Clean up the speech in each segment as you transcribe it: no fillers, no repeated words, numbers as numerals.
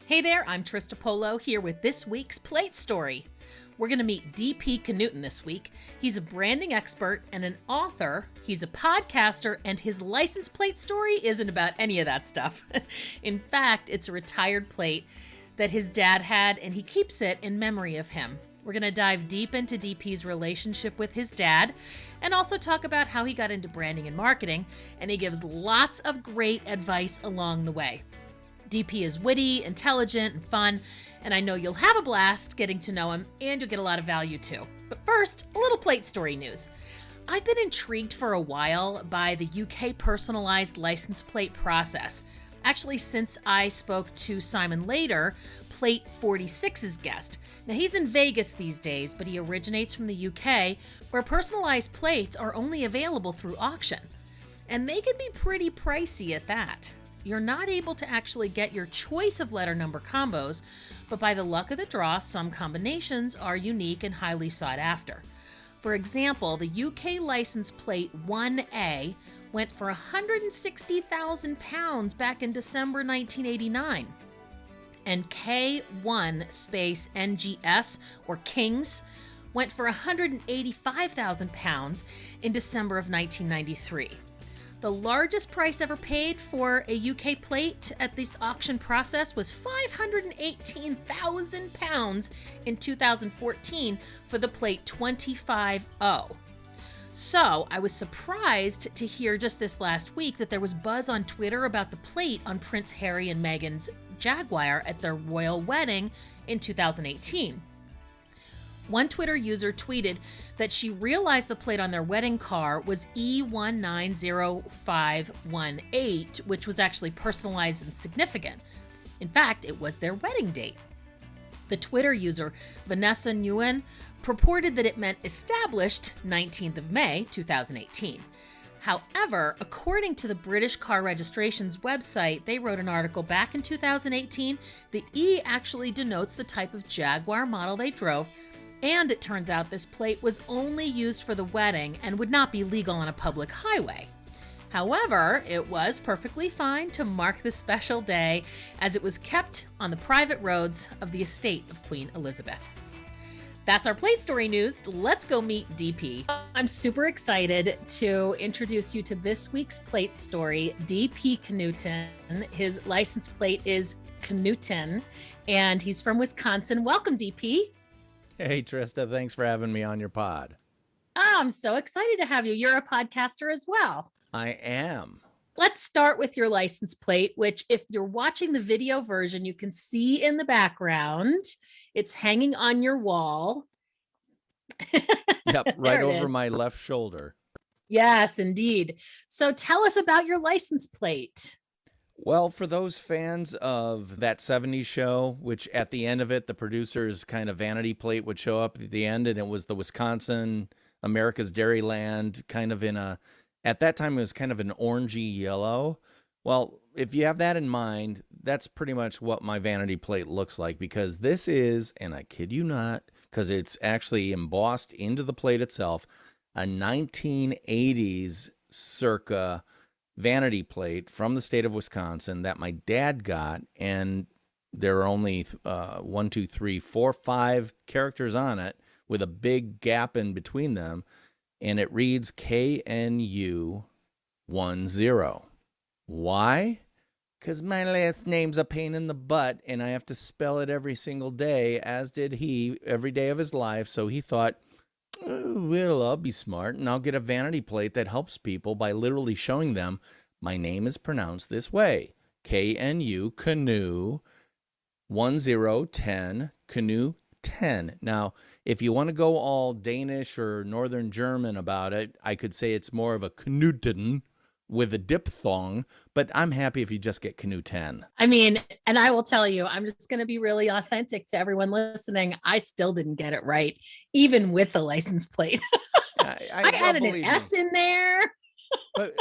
Hey there, I'm Trista Polo here with this week's Plate Story. We're going to meet DP Knudten this week. He's a branding expert and an author. He's a podcaster, and his license plate story isn't about any of that stuff. In fact, it's a retired plate that his dad had, and he keeps it in memory of him. We're going to dive deep into DP's relationship with his dad and also talk about how he got into branding and marketing, and he gives lots of great advice along the way. DP is witty, intelligent, and fun, and I know you'll have a blast getting to know him, and you'll get a lot of value too. But first, a little plate story news. I've been intrigued for a while by the UK personalized license plate process. Actually, since I spoke to Simon Later, Plate 46's guest. Now, he's in Vegas these days, but he originates from the UK, where personalized plates are only available through auction. And they can be pretty pricey at that. You're not able to actually get your choice of letter number combos, but by the luck of the draw, some combinations are unique and highly sought after. For example, the UK license plate 1A went for £160,000 back in December 1989. And K1 space NGS, or Kings, went for £185,000 in December of 1993. The largest price ever paid for a UK plate at this auction process was £518,000 in 2014 for the plate 250. So I was surprised to hear just this last week that there was buzz on Twitter about the plate on Prince Harry and Meghan's Jaguar at their royal wedding in 2018. One Twitter user tweeted that she realized the plate on their wedding car was E190518, which was actually personalized and significant. In fact, it was their wedding date. The Twitter user Vanessa Nguyen purported that it meant established 19th of May, 2018. However, according to the British Car Registration's website, they wrote an article back in 2018. The E actually denotes the type of Jaguar model they drove, and it turns out this plate was only used for the wedding and would not be legal on a public highway. However, it was perfectly fine to mark this special day as it was kept on the private roads of the estate of Queen Elizabeth. That's our plate story news. Let's go meet DP. I'm super excited to introduce you to this week's plate story, DP Knudten. His license plate is Knudten, and he's from Wisconsin. Welcome, DP. Hey, Trista, thanks for having me on your pod. Oh, I'm so excited to have you. You're a podcaster as well. I am. Let's start with your license plate, which if you're watching the video version, you can see in the background. It's hanging on your wall. Yep, right over my left shoulder. Yes, indeed. So tell us about your license plate. Well, for those fans of that 70s show, which at the end of it, the producer's kind of vanity plate would show up at the end, and it was the Wisconsin, America's Dairyland, kind of at that time, it was kind of an orangey yellow. Well, if you have that in mind, that's pretty much what my vanity plate looks like, because this is, and I kid you not, because it's actually embossed into the plate itself, a 1980s circa vanity plate from the state of Wisconsin that my dad got, and there are only 5 characters on it with a big gap in between them, and it reads KNU 10. Why? Because my last name's a pain in the butt, and I have to spell it every single day, as did he, every day of his life. So he thought, oh, well, I'll be smart, and I'll get a vanity plate that helps people by literally showing them my name is pronounced this way. KNU, KNU, 1010, KNU 10. Now, if you want to go all Danish or Northern German about it, I could say it's more of a Knudten with a diphthong, but I'm happy if you just get KNU 10. I mean, and I will tell you, I'm just going to be really authentic to everyone listening. I still didn't get it right, even with the license plate. I added an S in there. But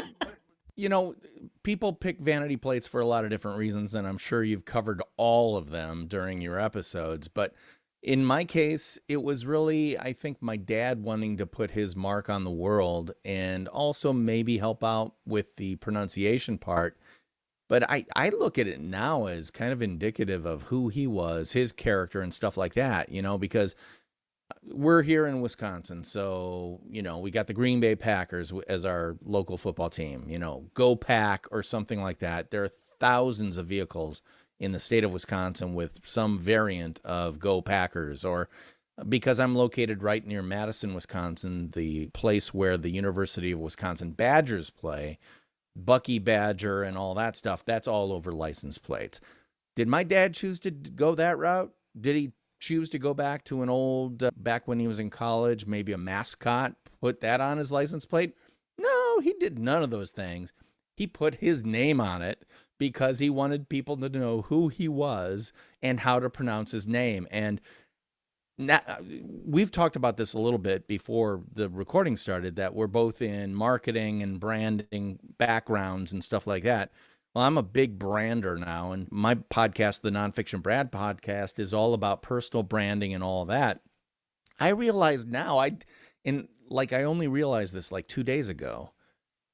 you know, people pick vanity plates for a lot of different reasons, and I'm sure you've covered all of them during your episodes. But in my case, it was really, I think, my dad wanting to put his mark on the world and also maybe help out with the pronunciation part. But I look at it now as kind of indicative of who he was, his character and stuff like that, because we're here in Wisconsin. So, we got the Green Bay Packers as our local football team, Go Pack or something like that. There are thousands of vehicles in the state of Wisconsin with some variant of Go Packers, or because I'm located right near Madison, Wisconsin, the place where the University of Wisconsin Badgers play, Bucky Badger and all that stuff, that's all over license plates. Did my dad choose to go that route? Did he choose to go back to an old, back when he was in college, maybe a mascot, put that on his license plate? No, he did none of those things. He put his name on it because he wanted people to know who he was and how to pronounce his name. And now, we've talked about this a little bit before the recording started, that we're both in marketing and branding backgrounds and stuff like that. Well, I'm a big brander now, and my podcast, the Nonfiction Brand podcast, is all about personal branding and all that. I realize now, I only realized this like 2 days ago.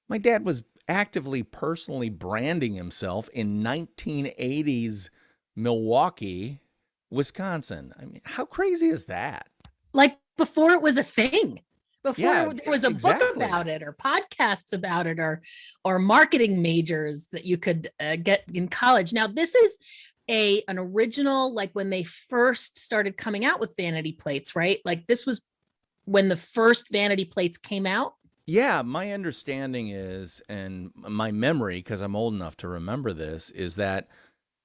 My dad was actively personally branding himself in 1980s Milwaukee, Wisconsin. I mean, how crazy is that? Like before it was a thing, before there was a book exactly. about it, or podcasts about it, or marketing majors that you could get in college. Now, this is an original, like when they first started coming out with vanity plates, right? Like this was when the first vanity plates came out. Yeah, my understanding is, and my memory, because I'm old enough to remember this, is that,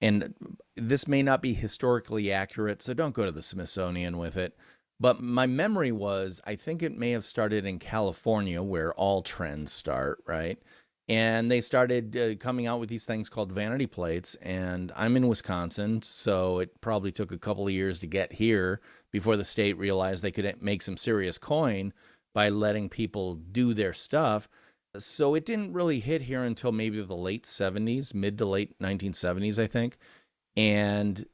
and this may not be historically accurate, so don't go to the Smithsonian with it, but my memory was, I think it may have started in California, where all trends start, right? And they started coming out with these things called vanity plates, and I'm in Wisconsin, so it probably took a couple of years to get here before the state realized they could make some serious coin by letting people do their stuff. So it didn't really hit here until maybe the late 70s, mid to late 1970s, I think. And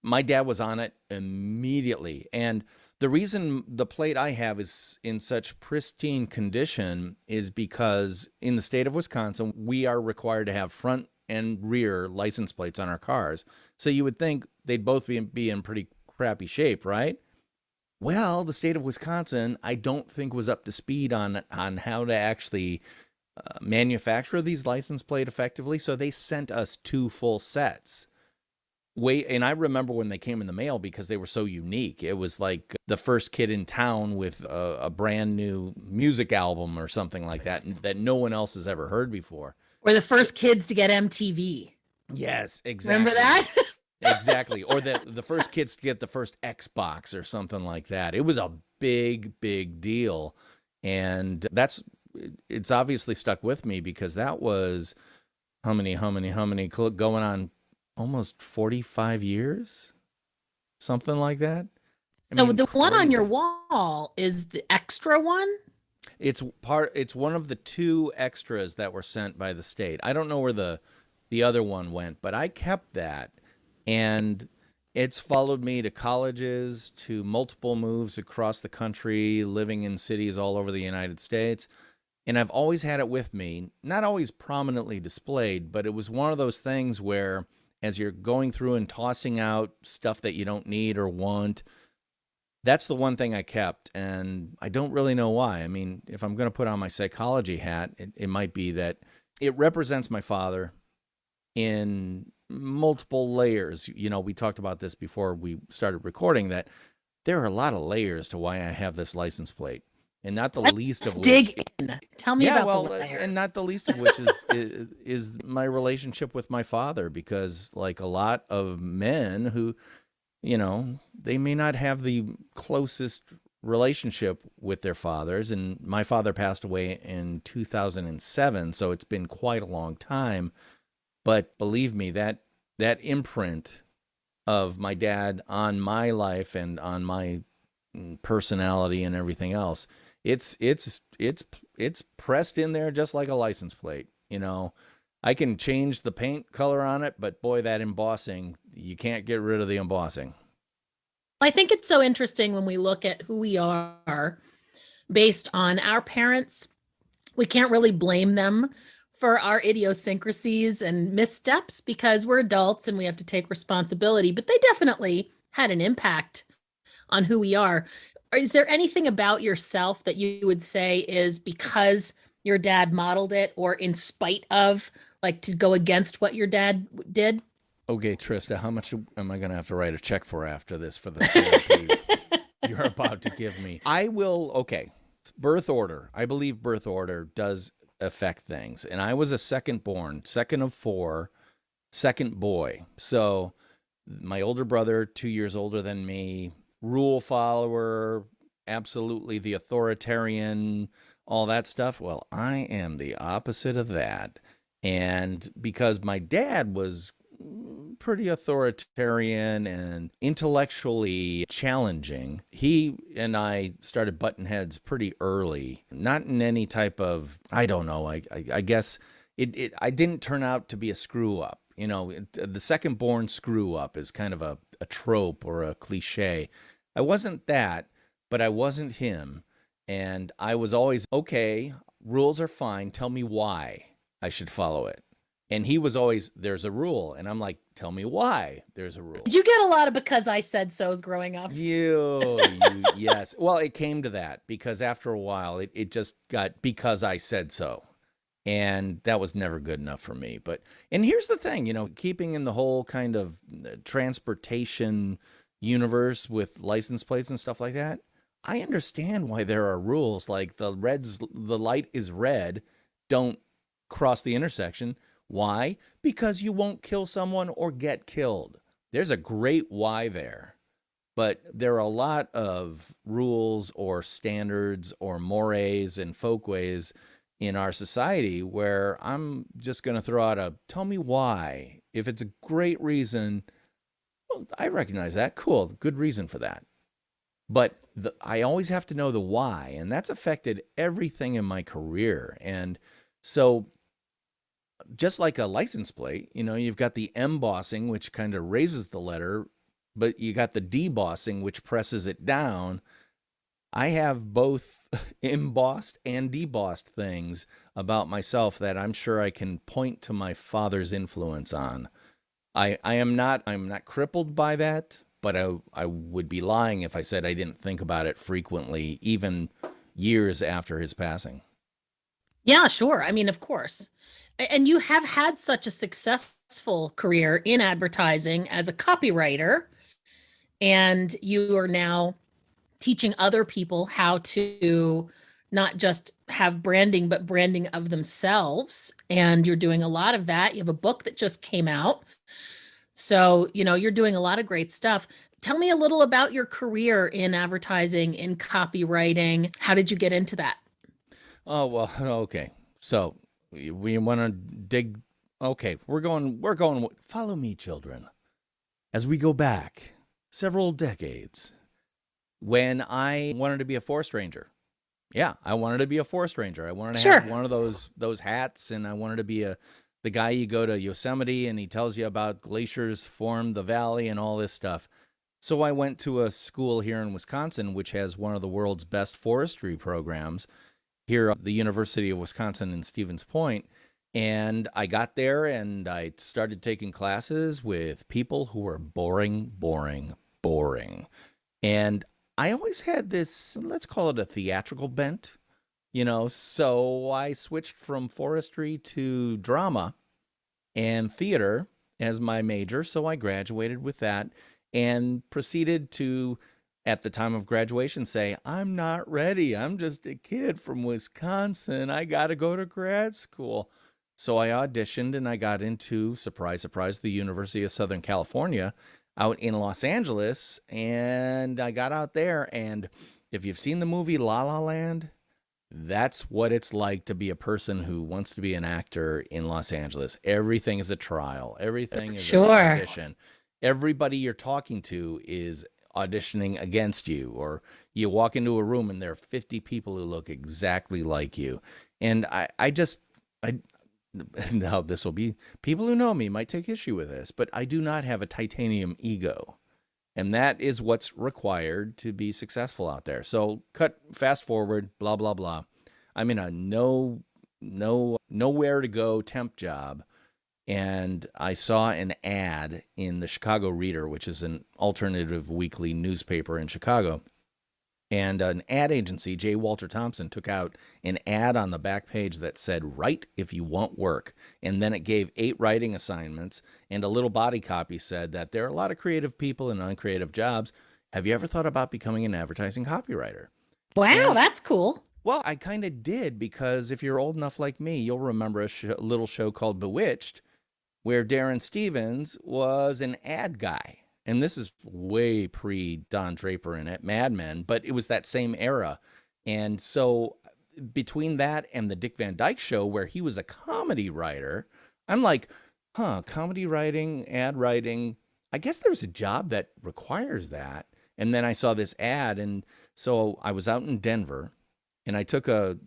my dad was on it immediately. And the reason the plate I have is in such pristine condition is because in the state of Wisconsin, we are required to have front and rear license plates on our cars. So you would think they'd both be in pretty crappy shape, right? Well, the state of Wisconsin, I don't think was up to speed on how to actually manufacture these license plate effectively. So they sent us 2 full sets. And I remember when they came in the mail because they were so unique. It was like the first kid in town with a brand new music album or something like that no one else has ever heard before. Or the first kids to get MTV. Yes, exactly. Remember that? Exactly. Or the first kids to get the first Xbox or something like that. It was a big, big deal. And it's obviously stuck with me because that was how many, going on almost 45 years? Something like that. So the one on your wall is the extra one? It's one of the 2 extras that were sent by the state. I don't know where the other one went, but I kept that. And it's followed me to colleges, to multiple moves across the country, living in cities all over the United States. And I've always had it with me, not always prominently displayed, but it was one of those things where as you're going through and tossing out stuff that you don't need or want, that's the one thing I kept. And I don't really know why. I mean, if I'm going to put on my psychology hat, it might be that it represents my father in multiple layers. We talked about this before we started recording, that there are a lot of layers to why I have this license plate, and not the least of which. Dig in. Tell me about the layers. And not the least of which is my relationship with my father, because like a lot of men who, they may not have the closest relationship with their fathers, and my father passed away in 2007, so it's been quite a long time. But believe me, that imprint of my dad on my life and on my personality and everything else, it's pressed in there just like a license plate. I can change the paint color on it, but boy, that embossing, you can't get rid of the embossing. I think it's so interesting when we look at who we are based on our parents. We can't really blame them for our idiosyncrasies and missteps because we're adults and we have to take responsibility, but they definitely had an impact on who we are. Is there anything about yourself that you would say is because your dad modeled it or in spite of, like to go against what your dad did? Okay, Trista, how much am I going to have to write a check for after this for the therapy you're about to give me? Okay, birth order. I believe birth order does affect things. And I was a second of 4, second boy. So my older brother, 2 years older than me, rule follower, absolutely the authoritarian, all that stuff. Well, I am the opposite of that. And because my dad was pretty authoritarian and intellectually challenging, he and I started butting heads pretty early. Not in any type of, I don't know, I guess I didn't turn out to be a screw up. You know, the second born screw up is kind of a trope or a cliche. I wasn't that, but I wasn't him. And I was always, okay, rules are fine. Tell me why I should follow it. And he was always, there's a rule. And I'm like, tell me why there's a rule. Did you get a lot of because I said so's growing up? Yes. Well, it came to that because after a while, it just got because I said so. And that was never good enough for me. And here's the thing, you know, keeping in the whole kind of transportation universe with license plates and stuff like that, I understand why there are rules like the light is red, don't cross the intersection. Why? Because you won't kill someone or get killed. There's a great why there. But there are a lot of rules or standards or mores and folkways in our society where I'm just going to throw out tell me why. If it's a great reason, well, I recognize that. Cool. Good reason for that. But I always have to know the why. And that's affected everything in my career. And so just like a license plate, you know, you've got the embossing, which kind of raises the letter, but you got the debossing, which presses it down. I have both embossed and debossed things about myself that I'm sure I can point to my father's influence on. I'm not crippled by that, but I would be lying if I said I didn't think about it frequently, even years after his passing. Yeah, sure. I mean, of course. And you have had such a successful career in advertising as a copywriter, and you are now teaching other people how to not just have branding, but branding of themselves. And you're doing a lot of that. You have a book that just came out. So, you know, you're doing a lot of great stuff. Tell me a little about your career in advertising, in copywriting. How did you get into that? Oh, well, okay. So we want to dig. Okay, we're going, follow me, children, as we go back several decades when I wanted to be a forest ranger. Yeah, I wanted to be a forest ranger. I wanted to have one of those hats, and I wanted to be the guy you go to Yosemite and he tells you about glaciers formed the valley and all this stuff. So I went to a school here in Wisconsin, which has one of the world's best forestry programs here at the University of Wisconsin in Stevens Point. And I got there and I started taking classes with people who were boring. And I always had this, let's call it a theatrical bent, you know, so I switched from forestry to drama and theater as my major. So I graduated with that and proceeded to, at the time of graduation, say, I'm not ready. I'm just a kid from Wisconsin. I got to go to grad school. So I auditioned and I got into, surprise, surprise, the University of Southern California out in Los Angeles. And I got out there. And if you've seen the movie La La Land, that's what it's like to be a person who wants to be an actor in Los Angeles. Everything is a trial. Everything is an audition. Everybody you're talking to is auditioning against you, or you walk into a room and there are 50 people who look exactly like you. And I now this will be, people who know me might take issue with this, but I do not have a titanium ego. And that is what's required to be successful out there. So fast forward, blah, blah, blah. I'm in a no nowhere to go temp job. And I saw an ad in the Chicago Reader, which is an alternative weekly newspaper in Chicago. And an ad agency, J. Walter Thompson, took out an ad on the back page that said, "Write if you want work." And then it gave 8 writing assignments, and a little body copy said that there are a lot of creative people in uncreative jobs. Have you ever thought about becoming an advertising copywriter? Wow, that's cool. Well, I kind of did, because if you're old enough like me, you'll remember a little show called Bewitched, where Darren Stevens was an ad guy. And this is way pre Don Draper and Mad Men, but it was that same era. And so between that and the Dick Van Dyke Show, where he was a comedy writer, I'm like, comedy writing, ad writing, I guess there's a job that requires that. And then I saw this ad, and so I was out in Denver, and I took a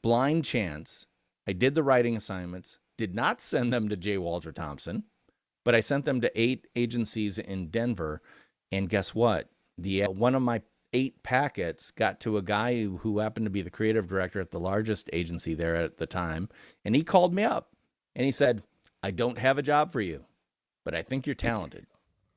blind chance. I did the writing assignments, did not send them to J. Walter Thompson, but I sent them to 8 agencies in Denver, and guess what? One of my 8 packets got to a guy who happened to be the creative director at the largest agency there at the time, and he called me up, and he said, "I don't have a job for you, but I think you're talented.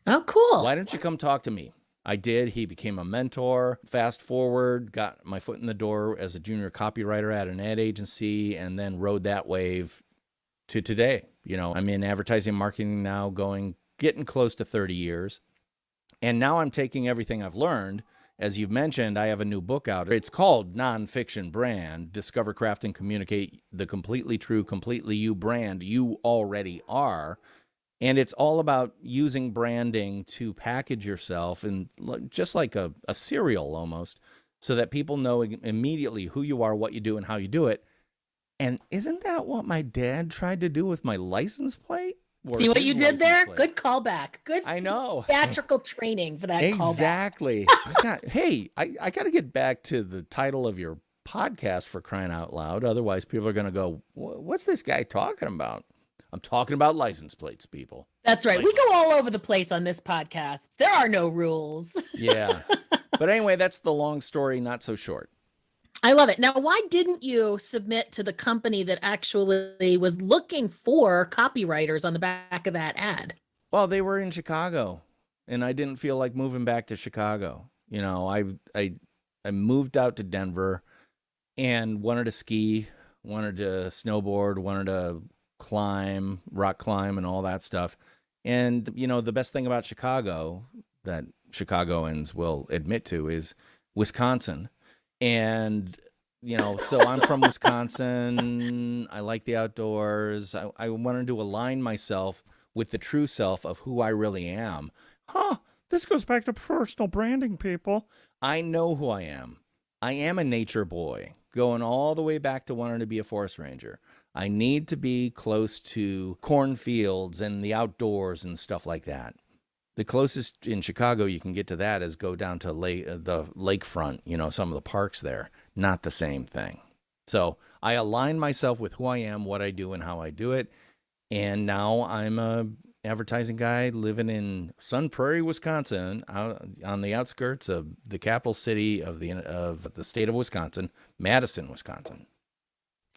Oh, cool. Why don't you come talk to me?" I did. He became a mentor. Fast forward, got my foot in the door as a junior copywriter at an ad agency, and then rode that wave to today. I'm in advertising marketing now, getting close to 30 years. And now I'm taking everything I've learned. As you've mentioned, I have a new book out. It's called Nonfiction Brand, Discover, Craft, and Communicate the Completely True, Completely You brand you already are. And it's all about using branding to package yourself, and just like a cereal almost, so that people know immediately who you are, what you do, and how you do it. And isn't that what my dad tried to do with my license plate? See what you did there? Good callback. Good. I know. Theatrical training for that callback. Exactly. I got to get back to the title of your podcast, for crying out loud. Otherwise, people are going to go, "What's this guy talking about?" I'm talking about license plates, people. That's right. We go all over the place on this podcast. There are no rules. Yeah. But anyway, that's the long story, not so short. I love it. Now, why didn't you submit to the company that actually was looking for copywriters on the back of that ad? Well, they were in Chicago, and I didn't feel like moving back to Chicago. I moved out to Denver and wanted to ski, wanted to snowboard, wanted to rock climb, and all that stuff. And, the best thing about Chicago that Chicagoans will admit to is Wisconsin. And, so I'm from Wisconsin. I like the outdoors. I wanted to align myself with the true self of who I really am. This goes back to personal branding, people. I know who I am. I am a nature boy, going all the way back to wanting to be a forest ranger. I need to be close to cornfields and the outdoors and stuff like that. The closest in Chicago you can get to that is go down to the lakefront, some of the parks there. Not the same thing. So I align myself with who I am, what I do, and how I do it. And now I'm a advertising guy living in Sun Prairie, Wisconsin, on the outskirts of the capital city of the state of Wisconsin, Madison, Wisconsin.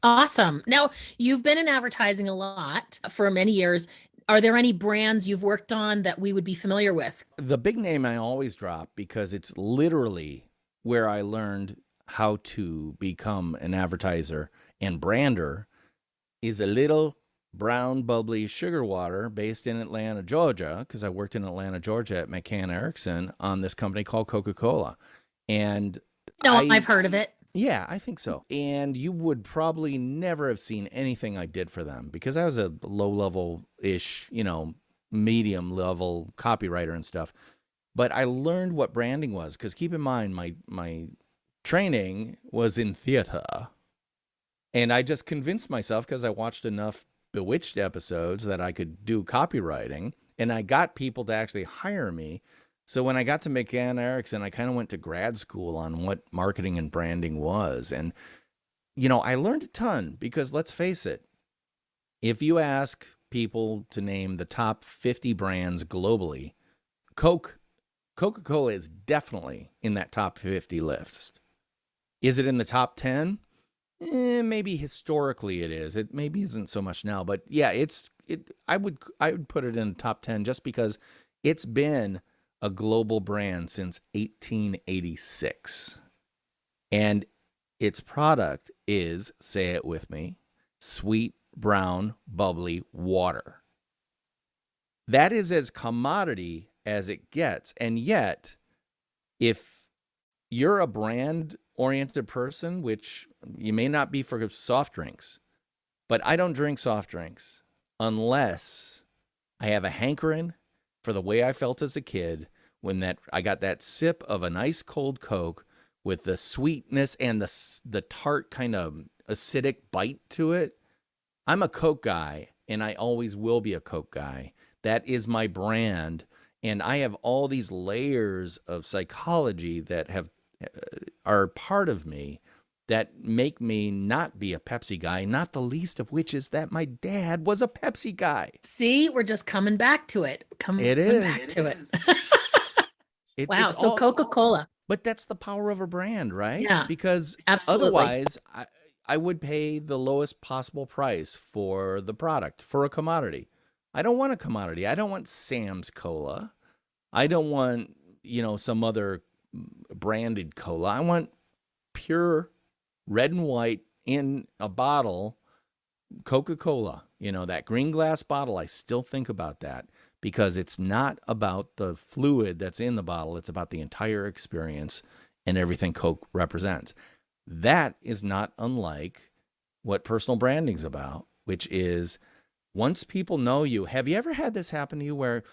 Awesome. Now, you've been in advertising a lot for many years. Are there any brands you've worked on that we would be familiar with? The big name I always drop, because it's literally where I learned how to become an advertiser and brander, is a little brown, bubbly sugar water based in Atlanta, Georgia, because I worked in Atlanta, Georgia at McCann Erickson on this company called Coca-Cola. And I've heard of it. Yeah, I think so. And you would probably never have seen anything I did for them, because I was a low-level-ish, medium-level copywriter and stuff. But I learned what branding was, because keep in mind, my training was in theater. And I just convinced myself, because I watched enough Bewitched episodes, that I could do copywriting. And I got people to actually hire me. So when I got to McCann Erickson, I kind of went to grad school on what marketing and branding was. And, I learned a ton, because let's face it, if you ask people to name the top 50 brands globally, Coca-Cola is definitely in that top 50 list. Is it in the top 10? Maybe historically it is. It maybe isn't so much now, but yeah, I would put it in the top 10 just because it's been a global brand since 1886. And its product is, say it with me, sweet, brown, bubbly water. That is as commodity as it gets. And yet, if you're a brand-oriented person, which you may not be for soft drinks, but I don't drink soft drinks unless I have a hankering for the way I felt as a kid when I got that sip of an ice cold Coke with the sweetness and the tart kind of acidic bite to it. I'm a Coke guy, and I always will be a Coke guy. That is my brand, and I have all these layers of psychology that are part of me that make me not be a Pepsi guy, not the least of which is that my dad was a Pepsi guy. See, we're just coming back to it. It is. Back to it. Wow, so Coca-Cola. But that's the power of a brand, right? Yeah, because absolutely. Otherwise, I would pay the lowest possible price for the product, for a commodity. I don't want a commodity. I don't want Sam's Cola. I don't want, some other branded cola. I want pure red and white in a bottle Coca-Cola. That green glass bottle, I still think about that because it's not about the fluid that's in the bottle. It's about the entire experience and everything Coke represents. That is not unlike what personal branding's about, which is once people know you. Have you ever had this happen to you where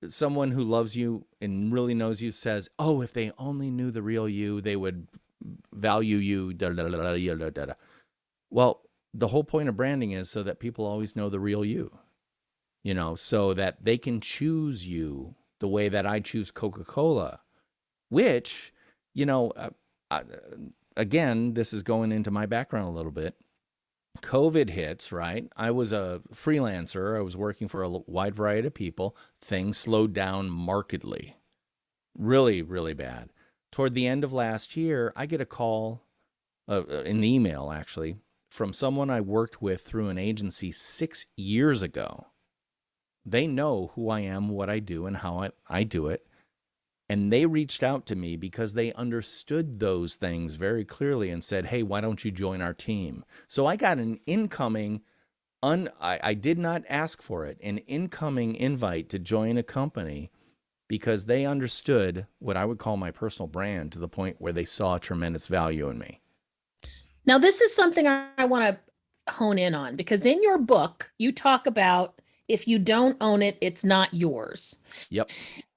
someone who loves you and really knows you says, "Oh, if they only knew the real you, they would value you." Da, da, da, da, da, da, da. Well, the whole point of branding is so that people always know the real you, so that they can choose you the way that I choose Coca-Cola, which, again, this is going into my background a little bit. COVID hits, right? I was a freelancer. I was working for a wide variety of people. Things slowed down markedly. Really, really bad. Toward the end of last year, I get a call, an email actually, from someone I worked with through an agency 6 years ago. They know who I am, what I do, and how I do it. And they reached out to me because they understood those things very clearly and said, "Hey, why don't you join our team?" So I got an incoming, I did not ask for it, an incoming invite to join a company because they understood what I would call my personal brand to the point where they saw tremendous value in me. Now, this is something I want to hone in on because in your book, you talk about if you don't own it, it's not yours. Yep.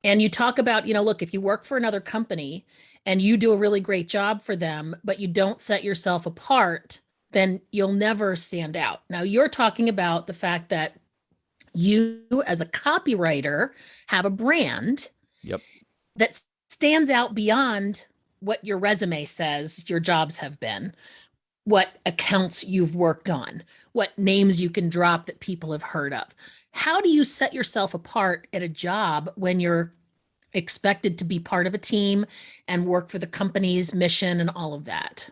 And you talk about, look, if you work for another company and you do a really great job for them, but you don't set yourself apart, then you'll never stand out. Now, you're talking about the fact that you, as a copywriter, have a brand Yep. that stands out beyond what your resume says your jobs have been, what accounts you've worked on, what names you can drop that people have heard of. How do you set yourself apart at a job when you're expected to be part of a team and work for the company's mission and all of that?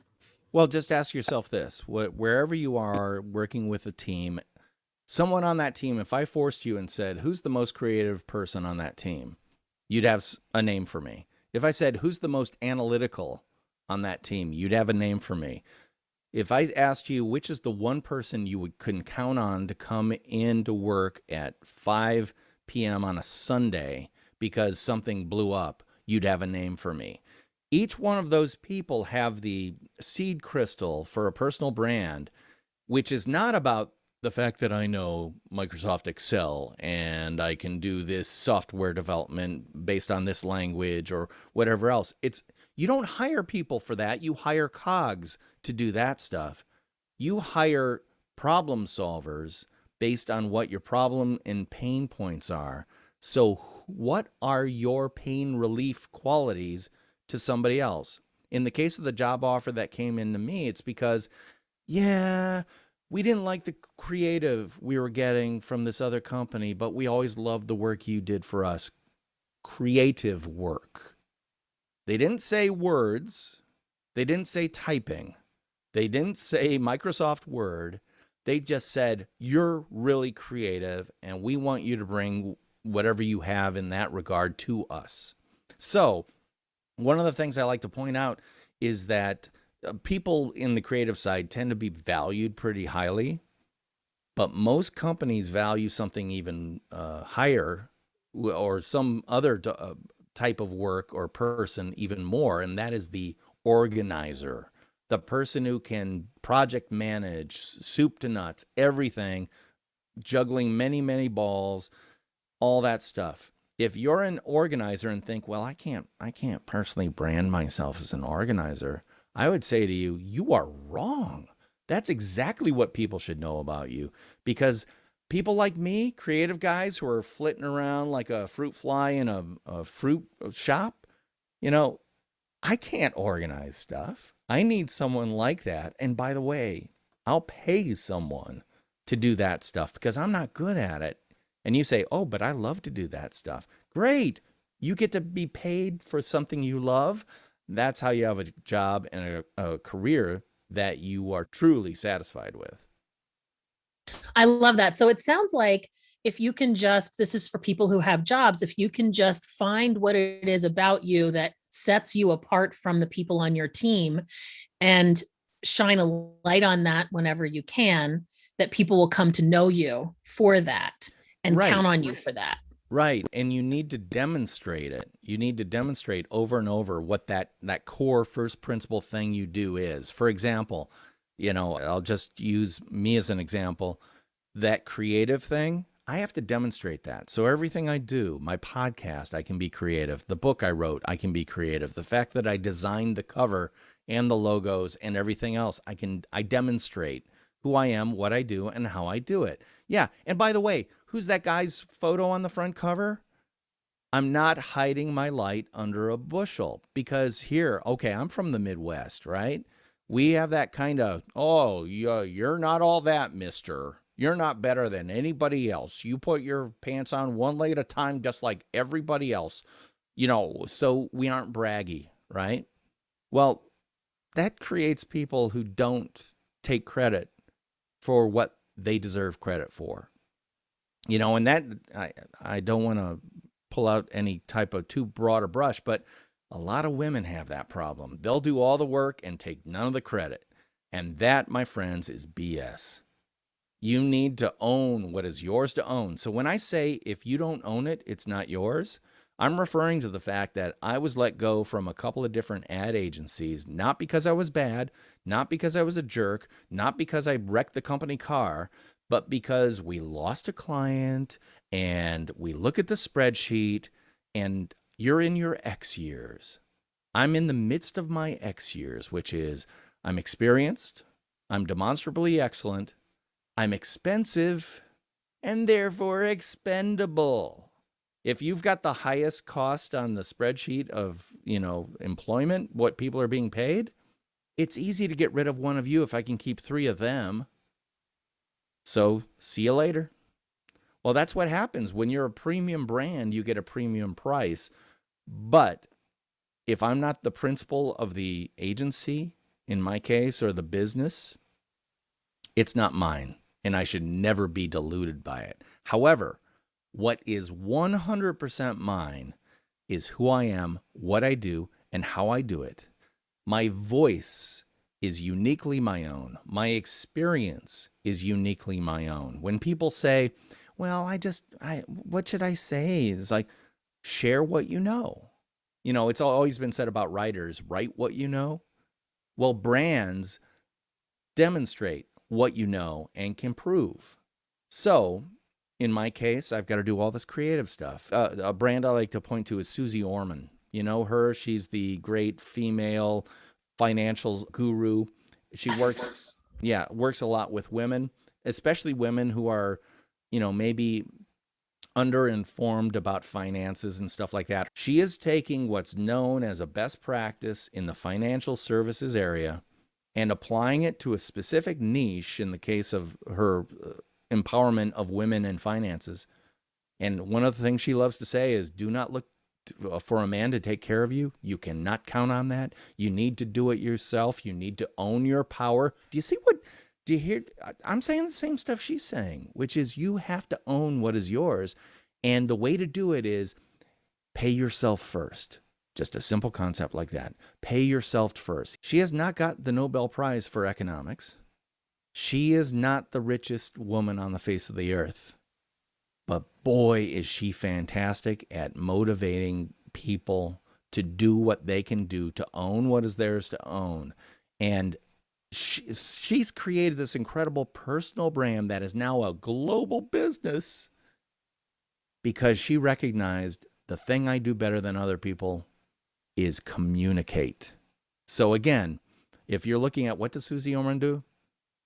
Well, just ask yourself this. Wherever you are working with a team, someone on that team, if I forced you and said, "Who's the most creative person on that team?" you'd have a name for me. If I said, "Who's the most analytical on that team?" you'd have a name for me. If I asked you which is the one person you couldn't count on to come into work at 5 p.m. on a Sunday because something blew up, you'd have a name for me. Each one of those people have the seed crystal for a personal brand, which is not about the fact that I know Microsoft Excel and I can do this software development based on this language or whatever else. You don't hire people for that. You hire cogs to do that stuff. You hire problem solvers based on what your problem and pain points are. So what are your pain relief qualities to somebody else? In the case of the job offer that came into me, it's because, we didn't like the creative we were getting from this other company, but we always loved the work you did for us. Creative work. They didn't say words. They didn't say typing. They didn't say Microsoft Word. They just said, you're really creative and we want you to bring whatever you have in that regard to us. So one of the things I like to point out is that people in the creative side tend to be valued pretty highly, but most companies value something even higher, or some other type of work or person even more, and that is the organizer, the person who can project manage, soup to nuts, everything, juggling many, many balls, all that stuff. If you're an organizer and think, well, I can't personally brand myself as an organizer, I would say to you, you are wrong. That's exactly what people should know about you, because people like me, creative guys who are flitting around like a fruit fly in a fruit shop, you know, I can't organize stuff. I need someone like that. And by the way, I'll pay someone to do that stuff because I'm not good at it. And you say, oh, but I love to do that stuff. Great. You get to be paid for something you love. That's how you have a job and a career that you are truly satisfied with. I love that. So it sounds like if you can just, this is for people who have jobs, if you can just find what it is about you that sets you apart from the people on your team and shine a light on that whenever you can, that people will come to know you for that and count on you for that. Right. And you need to demonstrate it. You need to demonstrate over and over what that core first principle thing you do is. For example, you know, I'll just use me as an example. That creative thing, I have to demonstrate that. So everything I do, my podcast, I can be creative. The book I wrote, I can be creative. The fact that I designed the cover and the logos and everything else, I demonstrate who I am, what I do, and how I do it. Yeah. And by the way, who's that guy's photo on the front cover? I'm not hiding my light under a bushel, because here, okay, I'm from the Midwest, right? We have that kind of, oh, you're not all that, mister. You're not better than anybody else. You put your pants on one leg at a time, just like everybody else, you know, so we aren't braggy, right? Well, that creates people who don't take credit for what they deserve credit for. You know, and that, I don't want to pull out any type of too broad a brush, but a lot of women have that problem. They'll do all the work and take none of the credit. And that, my friends, is BS. You need to own what is yours to own. So when I say if you don't own it, it's not yours, I'm referring to the fact that I was let go from a couple of different ad agencies, not because I was bad, not because I was a jerk, not because I wrecked the company car, but because we lost a client and we look at the spreadsheet and you're in your X years. I'm in the midst of my X years, which is I'm experienced, I'm demonstrably excellent, I'm expensive, and therefore expendable. If you've got the highest cost on the spreadsheet of, you know, employment, what people are being paid, it's easy to get rid of one of you if I can keep three of them. So see you later. Well, that's what happens. When you're a premium brand, you get a premium price. But if I'm not the principal of the agency, in my case, or the business, it's not mine, and I should never be diluted by it. However, what is 100% mine is who I am, what I do, and how I do it. My voice is uniquely my own. My experience is uniquely my own. When people say, well, what should I say? It's like, share what you know. You know, it's always been said about writers, write what you know. Well, brands demonstrate what you know and can prove. So in my case, I've got to do all this creative stuff. A brand I like to point to is Susie Orman. You know her? She's the great female financials guru. She works a lot with women, especially women who are, you know, maybe underinformed about finances and stuff like that. She is taking what's known as a best practice in the financial services area and applying it to a specific niche in the case of her empowerment of women in finances. And one of the things she loves to say is, do not look for a man to take care of you. You cannot count on that. You need to do it yourself. You need to own your power. Do you hear? I'm saying the same stuff she's saying, which is you have to own what is yours. And the way to do it is pay yourself first. Just a simple concept like that. Pay yourself first. She has not got the Nobel Prize for economics. She is not the richest woman on the face of the earth. But boy, is she fantastic at motivating people to do what they can do, to own what is theirs to own. And she's created this incredible personal brand that is now a global business because she recognized the thing I do better than other people is communicate. So again, if you're looking at what does Susie Orman do?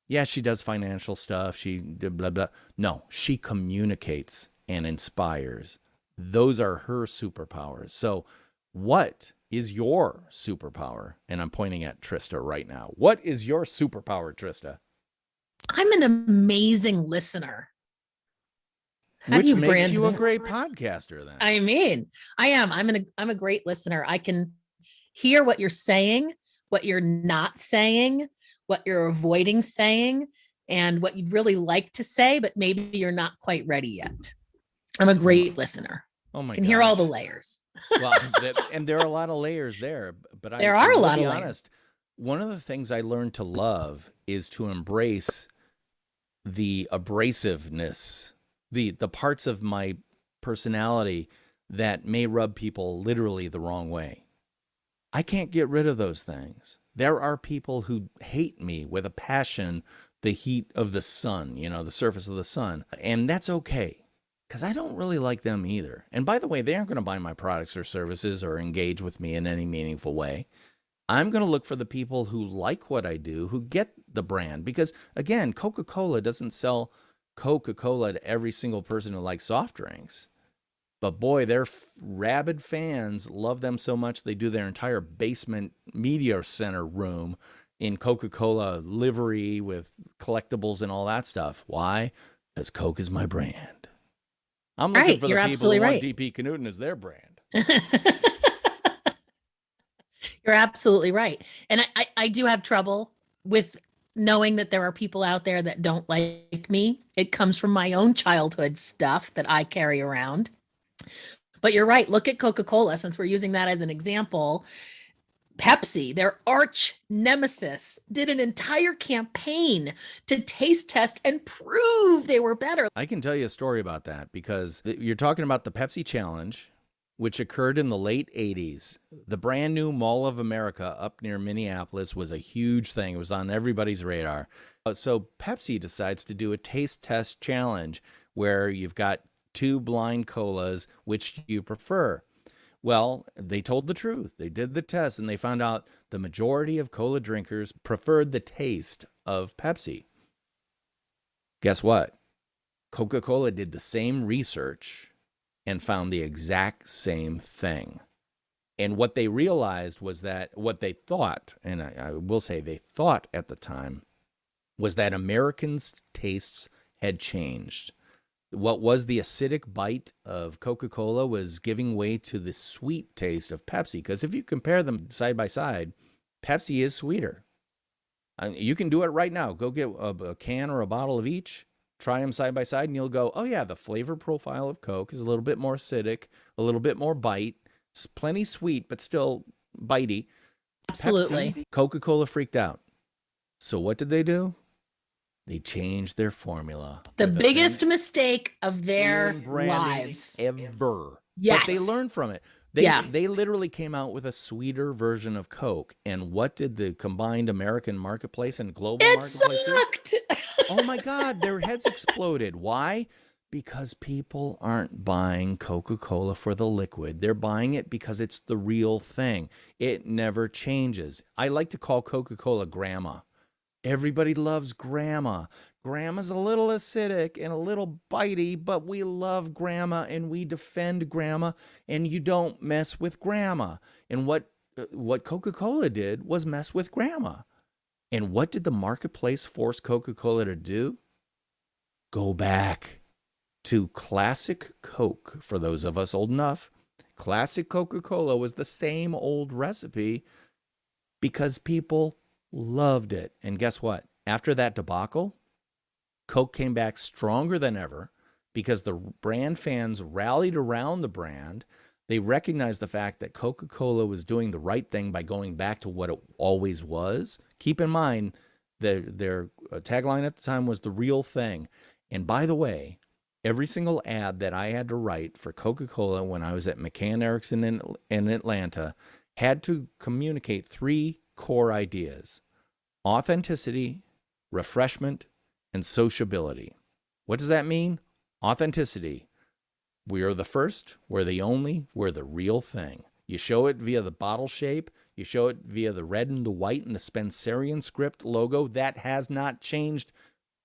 Yeah, she does financial stuff. She did blah, blah. No, she communicates and inspires. Those are her superpowers. So what is your superpower? And I'm pointing at Trista right now. What is your superpower, Trista? I'm an amazing listener. Which makes you a great podcaster then. I mean, I am. I'm a great listener. I can hear what you're saying, what you're not saying, what you're avoiding saying, and what you'd really like to say, but maybe you're not quite ready yet. I'm a great listener. Oh my god. Can hear all the layers. Well, and there are a lot of layers there, but there are a lot of layers. One of the things I learned to love is to embrace the abrasiveness, the parts of my personality that may rub people literally the wrong way. I can't get rid of those things. There are people who hate me with a passion, the heat of the sun, the surface of the sun. And that's okay, because I don't really like them either. And by the way, they aren't going to buy my products or services or engage with me in any meaningful way. I'm going to look for the people who like what I do, who get the brand. Because again, Coca-Cola doesn't sell Coca-Cola to every single person who likes soft drinks. But boy, their rabid fans love them so much they do their entire basement media center room in Coca-Cola livery with collectibles and all that stuff. Why? Because Coke is my brand. I'm looking for the people who want DP Knudten as their brand. You're absolutely right. And I do have trouble with knowing that there are people out there that don't like me. It comes from my own childhood stuff that I carry around. But you're right. Look at Coca-Cola, since we're using that as an example. Pepsi, their arch nemesis, did an entire campaign to taste test and prove they were better. I can tell you a story about that because you're talking about the Pepsi Challenge, which occurred in the late 80s. The brand new Mall of America up near Minneapolis was a huge thing. It was on everybody's radar. So Pepsi decides to do a taste test challenge where you've got 2 blind colas, which you prefer. Well, they told the truth. They did the test and they found out the majority of cola drinkers preferred the taste of Pepsi. Guess what? Coca-Cola did the same research and found the exact same thing. And what they realized was that what they thought, and I will say they thought at the time, was that Americans' tastes had changed. What was the acidic bite of Coca-Cola was giving way to the sweet taste of Pepsi. Because if you compare them side by side, Pepsi is sweeter. You can do it right now. Go get a can or a bottle of each, try them side by side, and you'll go, oh yeah, the flavor profile of Coke is a little bit more acidic, a little bit more bite. It's plenty sweet, but still bitey. Absolutely. Pepsi, Coca-Cola freaked out. So what did they do? They changed their formula. The biggest mistake of their lives ever. Yes. But they learned from it. They literally came out with a sweeter version of Coke. And what did the combined American marketplace and global marketplace sucked. do? Oh my God, their heads exploded. Why? Because people aren't buying Coca-Cola for the liquid. They're buying it because it's the real thing. It never changes. I like to call Coca-Cola grandma. Everybody loves grandma. Grandma's a little acidic and a little bitey, but we love grandma and we defend grandma, and you don't mess with grandma. And what Coca-Cola did was mess with grandma. And what did the marketplace force Coca-Cola to do? Go back to classic Coke, for those of us old enough. Classic Coca-Cola was the same old recipe because people loved it. And guess what? After that debacle, Coke came back stronger than ever because the brand fans rallied around the brand. They recognized the fact that Coca-Cola was doing the right thing by going back to what it always was. Keep in mind, their tagline at the time was the real thing. And by the way, every single ad that I had to write for Coca-Cola when I was at McCann Erickson in Atlanta had to communicate 3 core ideas: authenticity, refreshment, and sociability. What does that mean? Authenticity. We are the first, we're the only, we're the real thing. You show it via the bottle shape, you show it via the red and the white and the Spencerian script logo. That has not changed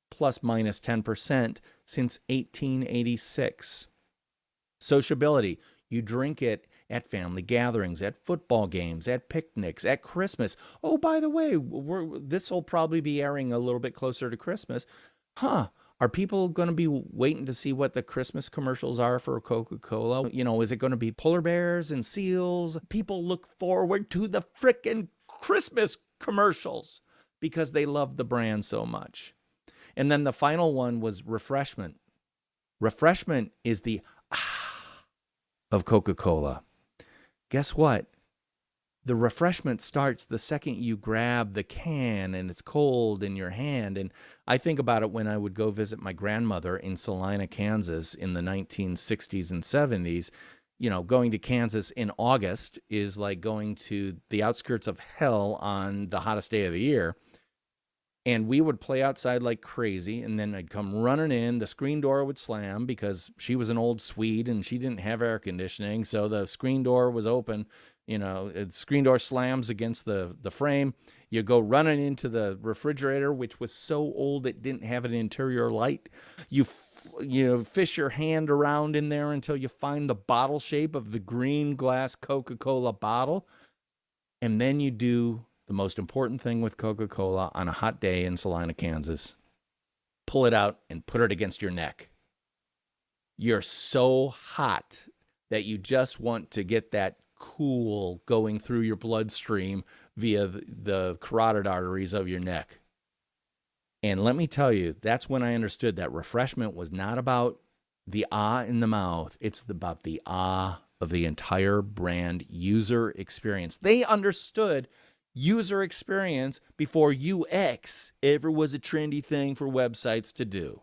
plus minus 10% since 1886. Sociability. You drink it at family gatherings, at football games, at picnics, at Christmas. Oh, by the way, this will probably be airing a little bit closer to Christmas. Are people going to be waiting to see what the Christmas commercials are for Coca-Cola? You know, is it going to be polar bears and seals? People look forward to the frickin' Christmas commercials because they love the brand so much. And then the final one was refreshment. Refreshment is the of Coca-Cola. Guess what? The refreshment starts the second you grab the can and it's cold in your hand. And I think about it when I would go visit my grandmother in Salina, Kansas in the 1960s and 70s. You know, going to Kansas in August is like going to the outskirts of hell on the hottest day of the year. And we would play outside like crazy, and then I'd come running in. The screen door would slam because she was an old Swede and she didn't have air conditioning, so the screen door was open. You know, the screen door slams against the frame. You go running into the refrigerator, which was so old it didn't have an interior light. You fish your hand around in there until you find the bottle shape of the green glass Coca-Cola bottle, and then you do the most important thing with Coca-Cola on a hot day in Salina, Kansas. Pull it out and put it against your neck. You're so hot that you just want to get that cool going through your bloodstream via the carotid arteries of your neck. And let me tell you, that's when I understood that refreshment was not about the in the mouth. It's about the of the entire brand user experience. They understood user experience before UX ever was a trendy thing for websites to do.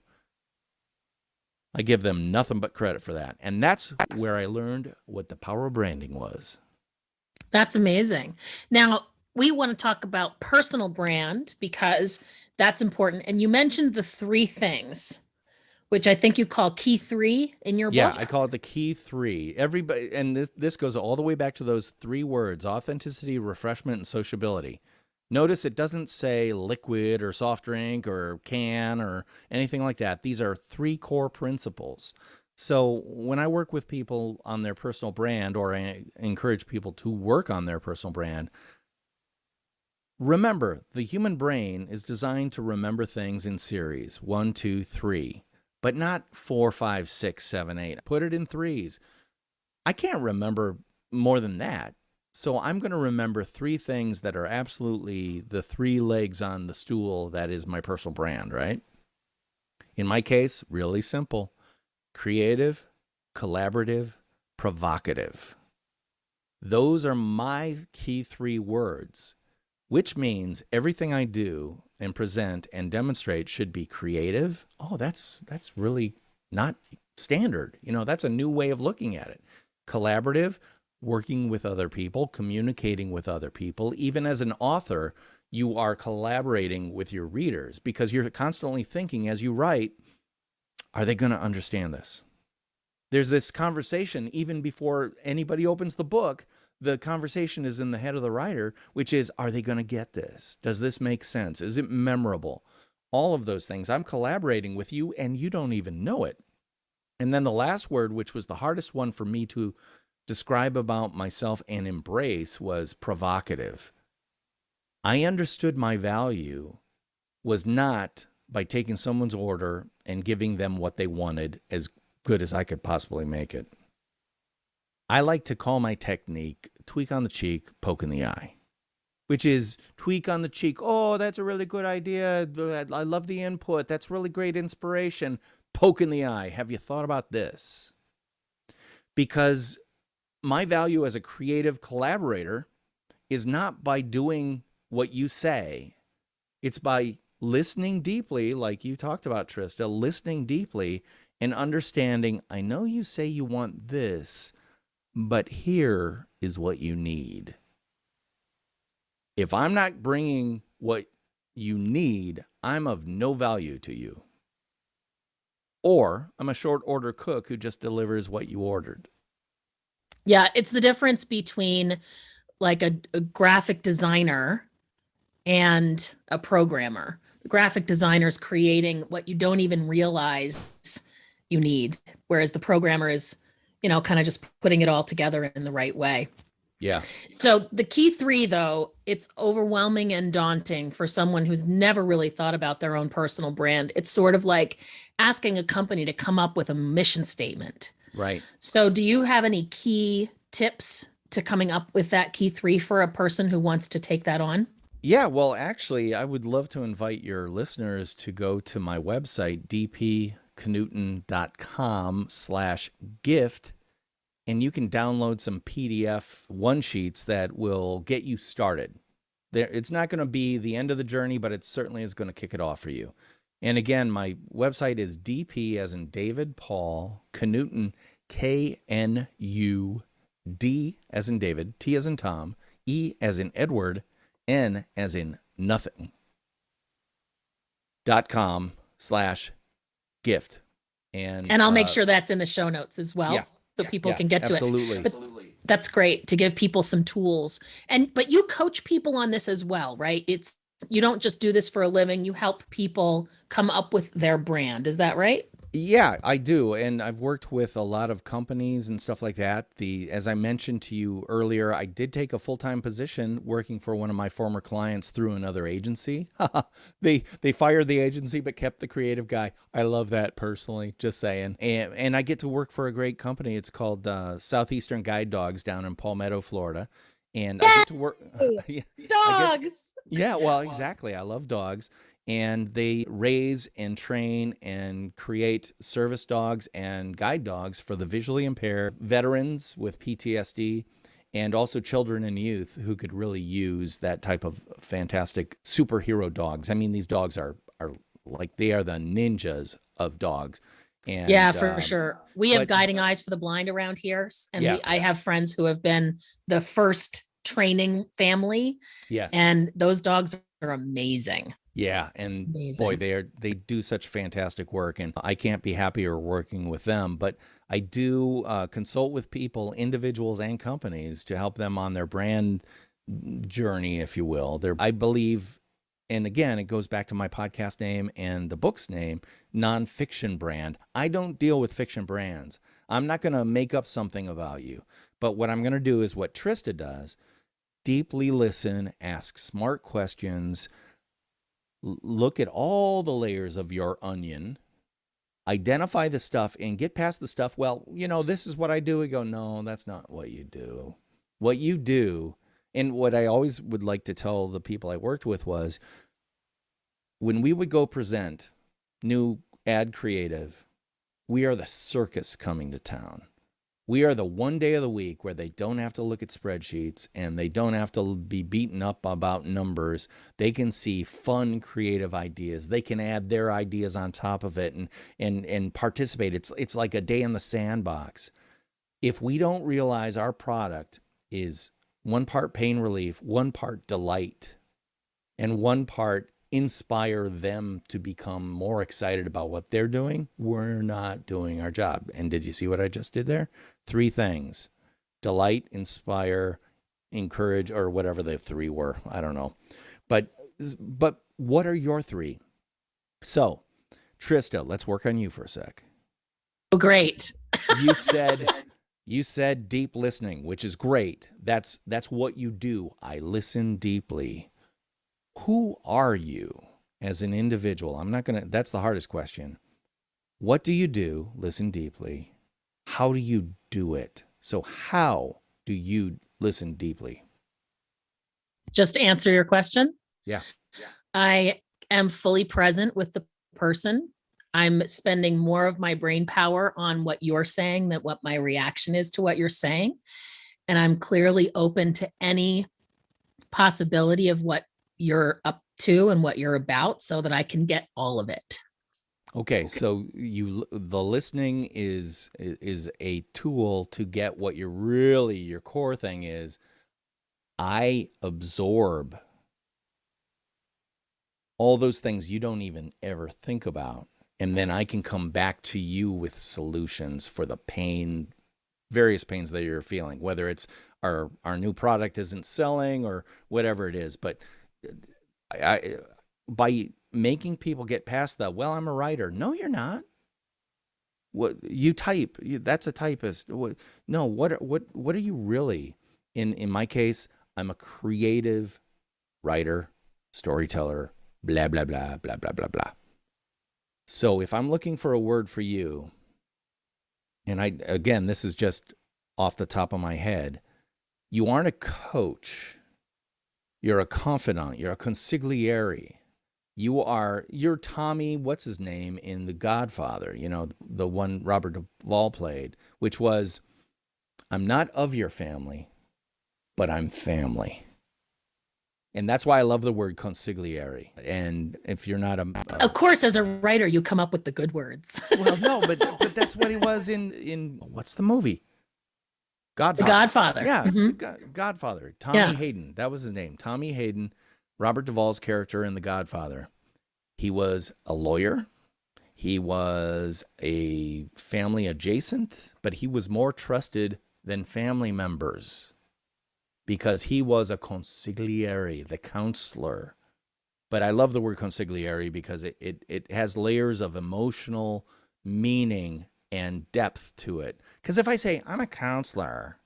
I give them nothing but credit for that. And that's where I learned what the power of branding was. That's amazing. Now, we want to talk about personal brand because that's important. And you mentioned the 3 things, which I think you call key 3 in your book. Yeah, I call it the key 3. Everybody, and this goes all the way back to those 3 words: authenticity, refreshment, and sociability. Notice it doesn't say liquid or soft drink or can or anything like that. These are 3 core principles. So when I work with people on their personal brand, or I encourage people to work on their personal brand, remember, the human brain is designed to remember things in series, 1, 2, 3. But not 4, 5, 6, 7, 8. Put it in 3s. I can't remember more than that. So I'm going to remember 3 things that are absolutely the 3 legs on the stool that is my personal brand, right? In my case, really simple: creative, collaborative, provocative. Those are my key 3 words, which means everything I do and present and demonstrate should be creative. Oh, that's really not standard. You know, that's a new way of looking at it. Collaborative, working with other people, communicating with other people. Even as an author, you are collaborating with your readers because you're constantly thinking as you write, are they going to understand this? There's this conversation even before anybody opens the book. The conversation is in the head of the writer, which is, are they going to get this? Does this make sense? Is it memorable? All of those things. I'm collaborating with you and you don't even know it. And then the last word, which was the hardest one for me to describe about myself and embrace, was provocative. I understood my value was not by taking someone's order and giving them what they wanted as good as I could possibly make it. I like to call my technique tweak on the cheek, poke in the eye, which is tweak on the cheek. Oh, that's a really good idea. I love the input. That's really great inspiration. Poke in the eye. Have you thought about this? Because my value as a creative collaborator is not by doing what you say. It's by listening deeply, like you talked about, Trista, listening deeply and understanding, I know you say you want this, but here is what you need. If I'm not bringing what you need, I'm of no value to you. Or I'm a short order cook who just delivers what you ordered. Yeah, it's the difference between like a graphic designer and a programmer. The graphic designer is creating what you don't even realize you need, whereas the programmer is, kind of just putting it all together in the right way. Yeah. So the key three, though, it's overwhelming and daunting for someone who's never really thought about their own personal brand. It's sort of like asking a company to come up with a mission statement. Right. So do you have any key tips to coming up with that key three for a person who wants to take that on? Yeah, well, actually, I would love to invite your listeners to go to my website, dpknudten.com/gift, and you can download some PDF one-sheets that will get you started. It's not going to be the end of the journey, but it certainly is going to kick it off for you. And again, my website is DP as in David, Paul, Knudten, KNU, D as in David, T as in Tom, E as in Edward, N as in nothing, .com/gift. And I'll make sure that's in the show notes as well, so people can get to it. Absolutely. That's great to give people some tools. But you coach people on this as well, right? You don't just do this for a living. You help people come up with their brand. Is that right? Yeah, I do. And I've worked with a lot of companies and stuff like that. As I mentioned to you earlier, I did take a full-time position working for one of my former clients through another agency. They fired the agency but kept the creative guy. I love that personally, just saying. And I get to work for a great company. It's called Southeastern Guide Dogs down in Palmetto, Florida. And I get to work dogs. Well, exactly. I love dogs. And they raise and train and create service dogs and guide dogs for the visually impaired, veterans with PTSD, and also children and youth who could really use that type of fantastic superhero dogs. I mean, these dogs are like, they are the ninjas of dogs. And yeah, for sure. We have guiding eyes for the blind around here. And I have friends who have been the first training family. Yes. And those dogs are amazing. Yeah, and amazing. Boy, they do such fantastic work, and I can't be happier working with them. But I do consult with people, individuals and companies, to help them on their brand journey, if you will. I believe, and again, it goes back to my podcast name and the book's name, Nonfiction Brand. I don't deal with fiction brands. I'm not going to make up something about you. But what I'm going to do is what Trista does: deeply listen, ask smart questions, look at all the layers of your onion, identify the stuff, and get past the stuff. Well, this is what I do. We go, no, that's not what you do. What you do, and what I always would like to tell the people I worked with was, when we would go present new ad creative, we are the circus coming to town. We are the one day of the week where they don't have to look at spreadsheets and they don't have to be beaten up about numbers. They can see fun, creative ideas. They can add their ideas on top of it and participate. It's like a day in the sandbox. If we don't realize our product is one part pain relief, one part delight, and one part inspire them to become more excited about what they're doing, we're not doing our job. And did you see what I just did there? 3 things: delight, inspire, encourage, or whatever the 3 were. I don't know. But what are your 3? So, Trista, let's work on you for a sec. Oh, great. You said deep listening, which is great. That's what you do. I listen deeply. Who are you as an individual? That's the hardest question. What do you do? Listen deeply. How do you do it? So how do you listen deeply? Just to answer your question, Yeah. I am fully present with the person. I'm spending more of my brain power on what you're saying than what my reaction is to what you're saying. And I'm clearly open to any possibility of what you're up to and what you're about so that I can get all of it. Okay, so the listening is a tool to get what your core thing is. I absorb all those things you don't even ever think about, and then I can come back to you with solutions for the various pains that you're feeling, whether it's our new product isn't selling or whatever it is. But by making people get past the, well, I'm a writer. No, you're not. What you type, that's a typist. No, what are you really? In my case, I'm a creative writer, storyteller, blah blah blah blah blah blah blah. So if I'm looking for a word for you, and again, this is just off the top of my head, you aren't a coach. You're a confidant. You're a consigliere. You're Tommy, what's his name, in The Godfather, the one Robert Duvall played, which was, I'm not of your family, but I'm family. And that's why I love the word consigliere. And if you're not of course, as a writer, you come up with the good words. Well, no, but that's what he was in what's the movie? Godfather. The Godfather. Yeah, Mm-hmm. Godfather. Tommy Hayden. That was his name. Tommy Hayden, Robert Duvall's character in The Godfather. He was a lawyer. He was a family adjacent, but he was more trusted than family members because he was a consigliere, the counselor. But I love the word consigliere because it has layers of emotional meaning and depth to it. Because if I say, I'm a counselor,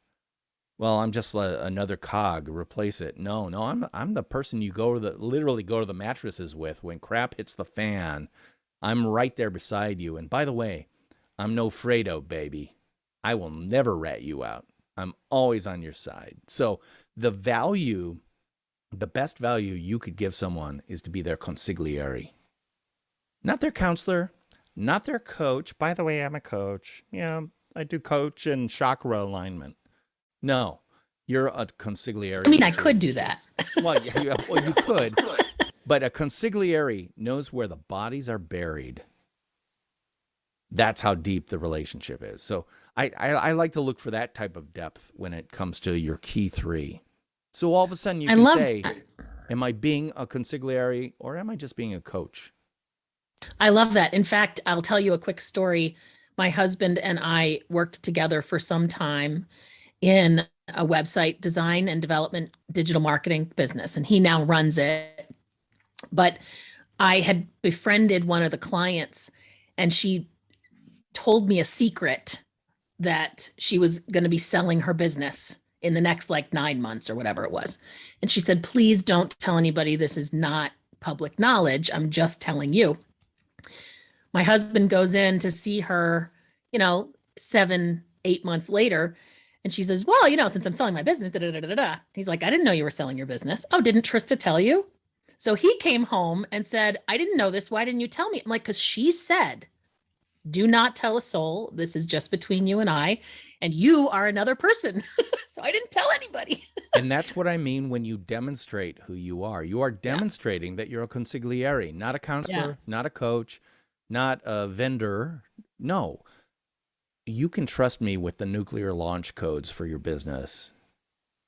well, I'm just another cog, replace it. No, I'm the person you literally go to the mattresses with when crap hits the fan. I'm right there beside you. And by the way, I'm no Fredo, baby. I will never rat you out. I'm always on your side. So the best value you could give someone is to be their consigliere. Not their counselor, not their coach. By the way, I'm a coach. Yeah, I do coach and chakra alignment. No, you're a consigliere. I mean, I could do that. Well, you could. But a consigliere knows where the bodies are buried. That's how deep the relationship is. So I like to look for that type of depth when it comes to your key three. So all of a sudden you can say, am I being a consigliere or am I just being a coach? I love that. In fact, I'll tell you a quick story. My husband and I worked together for some time in a website design and development digital marketing business, and he now runs it. But I had befriended one of the clients, and she told me a secret that she was going to be selling her business in the next 9 months or whatever it was. And she said, please don't tell anybody. This is not public knowledge. I'm just telling you. My husband goes in to see her, 7, 8 months later. And she says, well, since I'm selling my business, da, da, da, da, da. He's like, I didn't know you were selling your business. Oh, didn't Trista tell you? So he came home and said, I didn't know this. Why didn't you tell me? I'm like, because she said, do not tell a soul. This is just between you and I, and you are another person. So I didn't tell anybody. And that's what I mean when you demonstrate who you are. You are demonstrating that you're a consigliere, not a counselor, not a coach, not a vendor. No. You can trust me with the nuclear launch codes for your business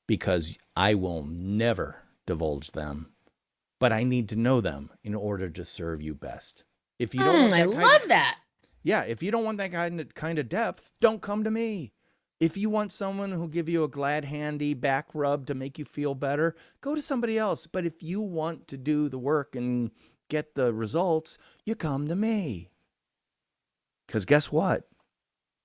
because I will never divulge them, but I need to know them in order to serve you best. If you don't, I love that. Yeah, if you don't want that kind of depth, don't come to me. If you want someone who'll give you a glad handy back rub to make you feel better, go to somebody else. But if you want to do the work and get the results, you come to me. Because guess what?